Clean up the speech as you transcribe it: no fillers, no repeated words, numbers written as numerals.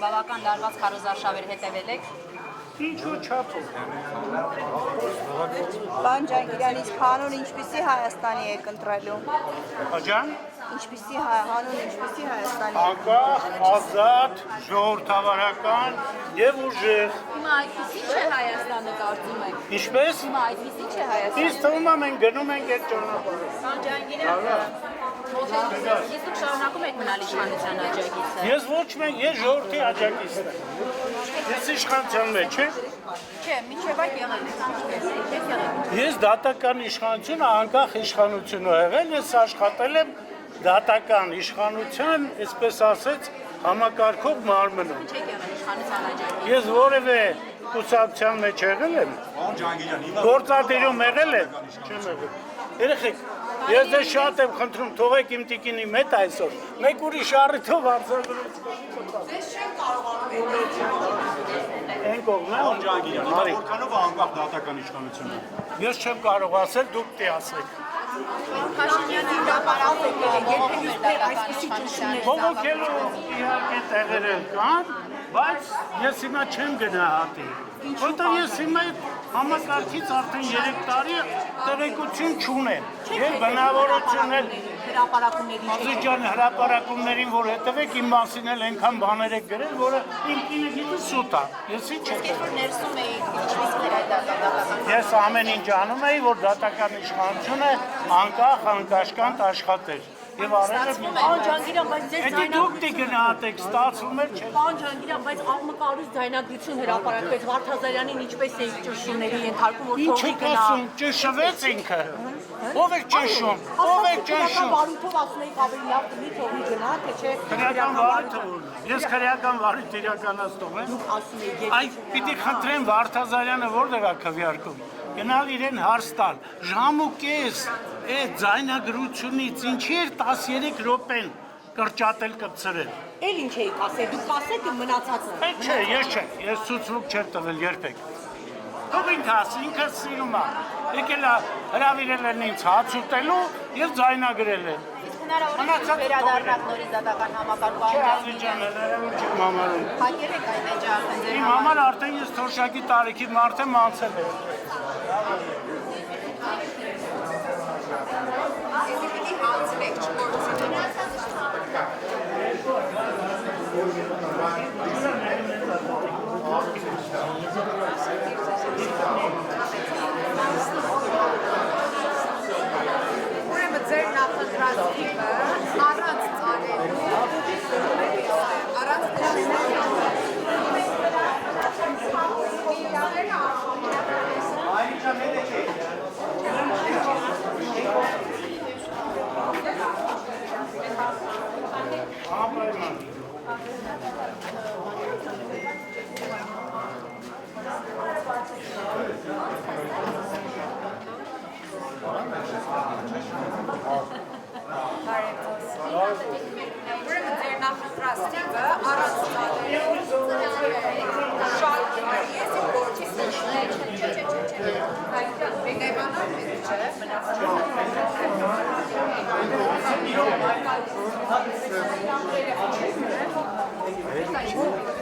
Բավական դարված քարոզարշավեր հետևել եք։ Ինչու չափով։ Պարոն Ջանգիրյան, իսկ հանուն ինչպիսի Հայաստանի եք ընտրելու։ Աջան։ Ինչպիսի հանուն ինչպիսի Հայաստանի եք։ Անկախ, ազատ, ժողովրդավարական եւ ուժեղ։ Հիմա այդպիսի չէ Հայաստանը կարծում եք։ Ինչպես։ Հիմա այդպիսի չէ Հայաստանը։ Իսկ թվում է մենք գնում ենք այդ ճանապարհով։ Պարոն Ջանգիրյան, իսկ դուք շարունակում եք մնալ իշխանության աջակիցը։ Ես ոչ մեկ, ես ժողովրդի աջակիցն եմ։ Ես իշխանության մեջ եմ։ Չէ, մինչև այդ եղել եք, ինչպես եղել։ Ես դատական իշխանությունը, անկախ իշխանություն եմ եղել, ես աշխատել եմ դատական իշխանության, այսպես ասած, համակարգող մարմնում։ Չեք եղել իշխանության աջակիցը։ Ես որևէ կուսակցության մեջ եղել եմ, գործադիրում եղել եմ, չեմ եղել։ Երեխեք, ես դե շատ եմ խնդրում, թողեք իմ տիկինի մետ այսօր, մեկ ուրիշ առիթով արձակուրից Ես չեմ կարողանում են կողմը, Ջանգիրյան, որքանով է անկախ դատական իշխանությունը։ ես չեմ կարող ասել, դուք դե ասեք։ Փաշինյանի հրապարակ երբեք այսպիսի ճնշումներ Բողոքելու իհարկե տեղեր կան, բայց ես հիմա չեմ գնահատի, որտեղ ես հիմա համակարգից արդեն 3 տարի տեղեկություն չունեմ, եւ բնավորություն էլ հրապարակումների Ազիջան հրապարակումներին, որ հետևեք իմ մասին էլ այնքան բաներ եք գրել, որը իմ կինը գիտի սուտ է, ես ինչ չեմ որ ներսում էի ինչպես էր այդ դատական Ես ամեն ինչ անում էի, որ դատական իշխանությունը անկախ, անկաշկանդ աշխատեր եւ արել եմ Պարոն Ջանգիրյան, բայց ձեր Եթե դուք դե գնահատեք, ստացվում էր չէ։ Պարոն Ջանգիրյան, բայց աղմկարուց ձայնագրություն հրապարակվեց Վարդազարյանին ինչպես է ճնշումների ենթարկում, որ Ինչ թողի եք գնա։ ասում, ճշվեց ինքը։ Ով է ճշում։ Ով է ճշում։ Վարույթով ասում եք ավելի լավ տնի թողի գնա, թե չէ։ Քրեական վարույթը ո՞րն է։ Ես քրեական վարույթ իրականացնում եմ։ Ասում եք Այդ պիտի խնդրեմ Վարդազարյանը որտեղ է քվեարկում։ Գնալ իրեն հարց տալ։ Ժամ ու կես այդ ձայնագրությունից ինչի էր 13 րոպեն կրճատել կպցրել։ Էլ ինչ էիք ասել, դուք ասեք մնացածը։ Այդ չէ, ես չէ, ես ցուցլուկ չեմ տվել երբեք։ Թող ինքը ասի, ինքը սիրում է։ Եկել է հրավիրել են ինձ հաց ուտելու եւ ձայնագրել են։ Հնարավոր է վերադառնալ նորից դատական համակարգը Չէ, Ազիջան, հնարավոր չէ մամարում։ հակել եք այն էջը արդեն ձեր Իմ համար արդեն ես թոշակի տարիքի մարդ եմ անցել եմ։ Ուրեմն ձեր նախընտրած թիմը առանց ծառերու, առանց Ուրեմն ձեր նախընտրած թիմը առանց ծառերու, շատ ես իմ գործից Մեգայմանան չէ, մնացած